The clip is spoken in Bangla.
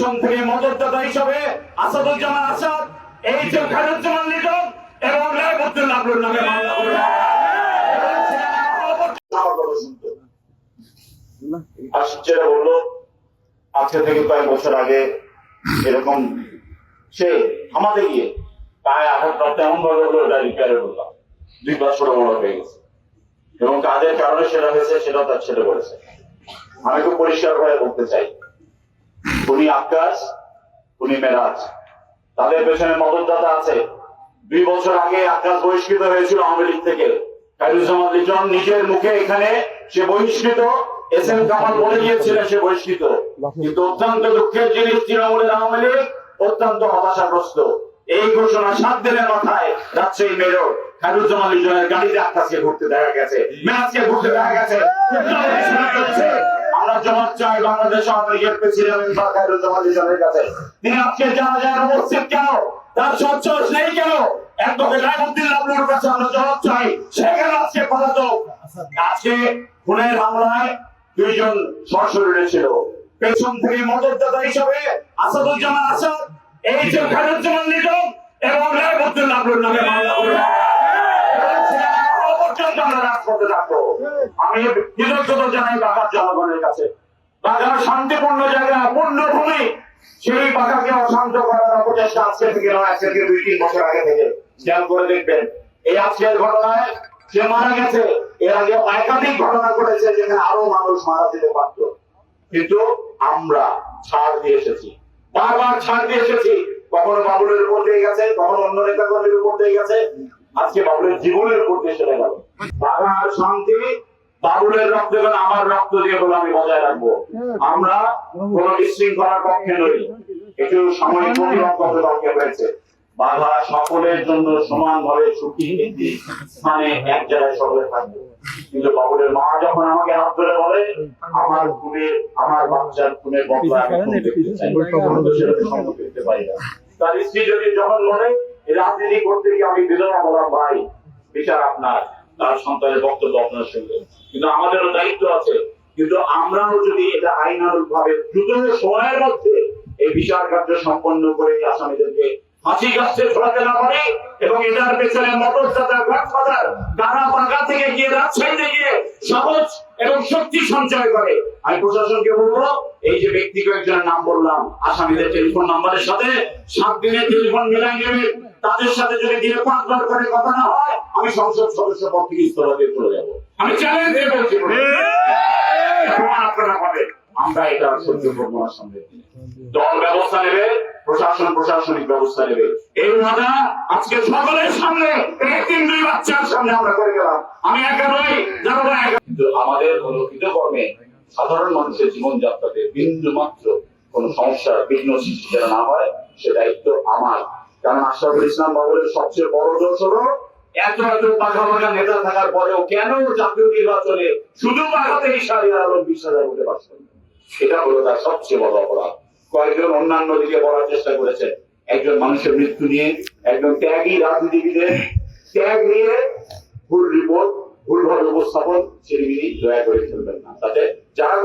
পেছন থেকে মদতদাতা হিসাবে আসাদুজ্জামান আসাদ, এই যে খায়রুজ্জামান লিটন এবং রায়বুদ্দুল্লাহ আবলুর নামে মামলা করে যেটা বললো আজকে থেকে কয়েক বছর আগে এরকম সে আমাদের গিয়ে গায়ে আঘাত এমন ভাবে হলো এটা রিপেয়ারে বললাম 2 বছর বড় হয়ে গেছে এবং কাজের কারণে সেটা হয়েছে, সেটা তার ছেলে বলেছে। আমি খুব পরিষ্কার ভাবে বলতে চাই, উনি আকাশ, উনি মেরাজ, তাদের পেছনে মদতদাতা আছে। 2 বছর আগে আকাশ বহিষ্কৃত হয়েছিল আওয়ামী লীগ থেকে। খায়রুজ্জামান লিটন নিজের মুখে এখানে সে বহিষ্কৃত, এস এম কামাল বলে গিয়েছিলেন সে বহিষ্কৃত। কিন্তু অত্যন্ত দুঃখের জিনিস, তৃণমূলের আওয়ামী লীগ অত্যন্ত হতাশাগ্রস্ত। এই ঘোষণা 7 দিনের মাথায় রাজশাহী মেয়র খায়রুজ্জামান লিটনের গাড়িতে আকাশকে ঘুরতে দেখা গেছে, মেরাজকে ঘুরতে দেখা গেছে। আমরা জবাব চাই বাংলাদেশ আওয়ামী লীগের প্রেসিডেন্ট খায়রুজ্জামান লিটনের কাছে, তিনি আজকে জানাজায় উপস্থিত কেন, তার সচ্ছস নেই কেন? অ্যাডভোকেট রায়বুদ্দুল্লাহ আবলুর কাছে আমরা জবাব চাই, সেখানে আজকে পলাতক। আজকে খুনের হামলায় 2 জন সশরীরে ছিল। পেছন থেকে মদতদাতা হিসাবে আসাদুজ্জামান আসাদ, এই যে খায়রুজ্জামান লিটন এবং রায়বুদ্দুল্লাহ আবলুর নামে মামলা করে আমি কৃতজ্ঞতা জানাই বাঘার জনগণের কাছে। বাঘার শান্তিপূর্ণ জায়গা, পূর্ণভূমি, সেই বাঘাকে অশান্ত করার অপচেষ্টা আজকে থেকে নয়, আজকে থেকে 2-3 বছর আগে থেকে। খেয়াল করে দেখবেন, এই আজকের ঘটনায় সে মারা গেছে, এর আগে একাধিক ঘটনা ঘটেছে যেখানে আরো মানুষ মারা যেতে পারত, কিন্তু আমরা ছাড় দিয়ে এসেছি, বারবার ছাড় দিয়ে এসেছি। কখনো বাবুলের উপর দিয়ে গেছে, কখনো অন্য নেতা কর্মীর উপর দিয়ে গেছে, আজকে বাবুলের জীবনের উপর দিয়ে চলে গেল। বাঘার শান্তি বাবুলের রক্ত এবং আমার রক্ত দিয়ে বলে আমি বজায় রাখবো। আমরা কোন বিশৃঙ্খলার পক্ষে নই, একটু সাময়িক পক্ষে হয়েছে। বাঘা সকলের জন্য সমানভাবে সুখী একটি স্থানে এক জায়গায় সকলে থাকবে। কিন্তু বাবুলের মা যখন আমাকে হাত ধরে বলে আমার খুনের, আমার বাচ্চার খুনের বদলা দেখতে পারি না, তার স্ত্রী যদি যখন বলে রাজনীতি করতে গিয়ে আমি বিধবা বললাম ভাই বিচার আপনার, তার সন্তানের বক্তব্য আপনার সঙ্গে, কিন্তু আমাদেরও দায়িত্ব আছে। কিন্তু আমরাও যদি এটা আইনানুগ ভাবে দ্রুত সময়ের মধ্যে এই বিচার কার্য সম্পন্ন করে আসামিদেরকে ফাঁসি কাস্টে ঝোলাতে না পারে এবং এটার পেছনে মদতদাতা গডফাদার কারা বাঁকা থেকে গিয়ে রাজশাহীতে গিয়ে সহজ এবং শক্তি সঞ্চয় করে, আমি প্রশাসনকে বলবো এই যে ব্যক্তি কয়েকজনের নাম বললাম, আসামিদের টেলিফোন নাম্বারের সাথে 7 দিনের টেলিফোন মিলাই নেবেন। তাদের সাথে যদি দিনে 5 বার করে কথা না হয়, আমি সংসদ সদস্য পদ থেকে ইস্তফা দিয়ে চলে যাবো। আমি চ্যালেঞ্জ দিয়ে বলছি, আপনারা পাবেন। আমরা এটা সহ্য করবো না। সামনে দল ব্যবস্থা নেবে, প্রশাসন প্রশাসনিক ব্যবস্থা নেবে। এই ওয়াদা আজকে সকলের সামনে, 3-2 বাচ্চার সামনে আমরা করে গেলাম। আমি একা নই, যারা একা, কিন্তু আমাদের কোন কৃতকর্মে সাধারণ মানুষের জীবনযাত্রাতে বিন্দু মাত্র কোন সমস্যার বিঘ্ন সৃষ্টি যেন না হয়, সে দায়িত্ব আমার। কারণ আশরাফুল ইসলাম বাবুলের সবচেয়ে বড় দোষ হলো এত বাঘা বাঘা নেতা থাকার পরেও কেন জাতীয় নির্বাচনে শুধু বাঘাতেই শাহরিয়ার আলম 20,000 ভোটে পাস করলেন। এটা হলো তার সবচেয়ে বড় অপরাধ। কয়েকজন অন্যান্য দিকে বলার চেষ্টা করেছেন, একজন মানুষের মৃত্যু নিয়ে, একজন ত্যাগী রাজনীতিবিদের ত্যাগ নিয়ে ভুল রিপোর্ট, ভুলভাবে উপস্থাপন, সেগুলি দয়া করে ফেলবেন না। তাতে যারা